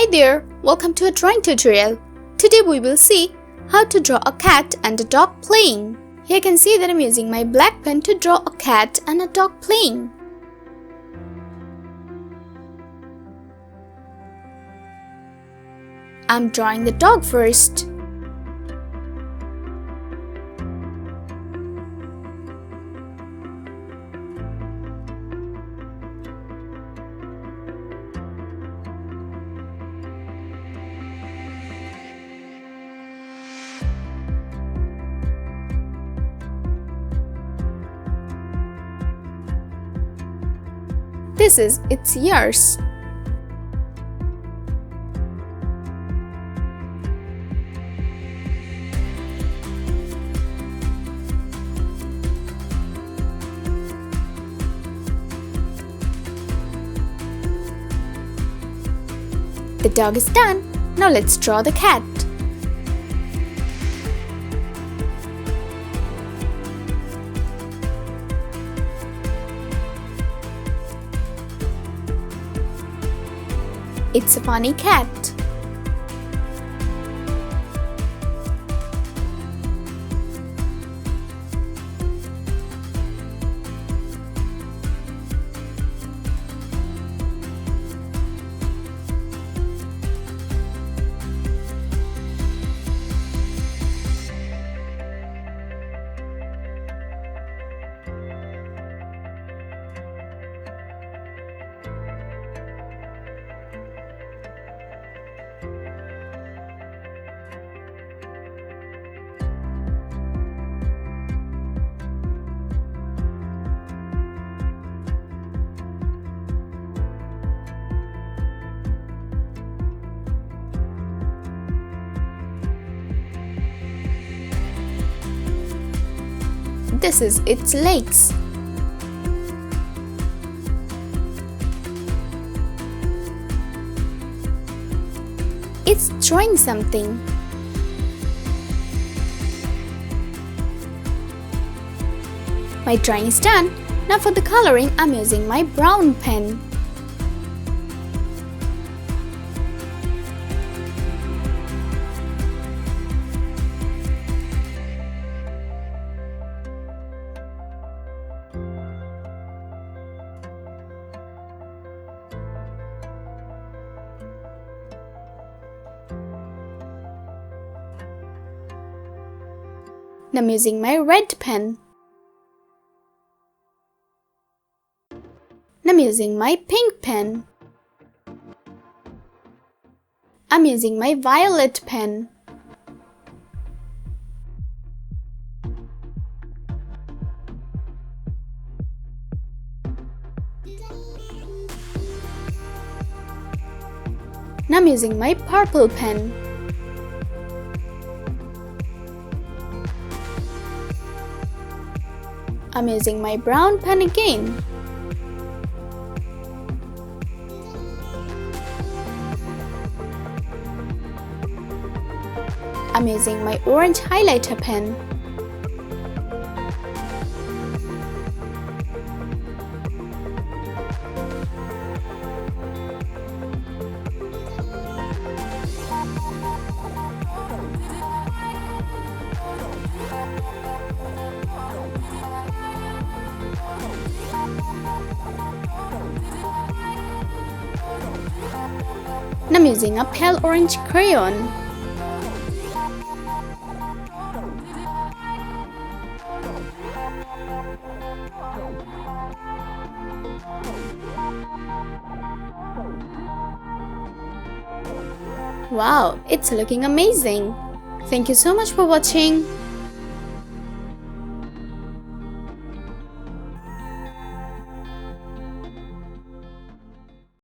Hi there, welcome to a drawing tutorial. Today we will see how to draw a cat and a dog playing. Here you can see that I'm using my black pen to draw a cat and a dog playing. I'm drawing the dog first. This is its ears. The dog is done. Now let's draw the cat. It's a funny cat. This is its legs. It's drawing something. My drawing is done. Now for the coloring, I'm using my brown pen. Now I'm using my red pen. Now I'm using my pink pen. I'm using my violet pen. Now I'm using my purple pen. I'm using my brown pen again. I'm using my orange highlighter pen. And I'm using a pale orange crayon. Wow, it's looking amazing! Thank you so much for watching.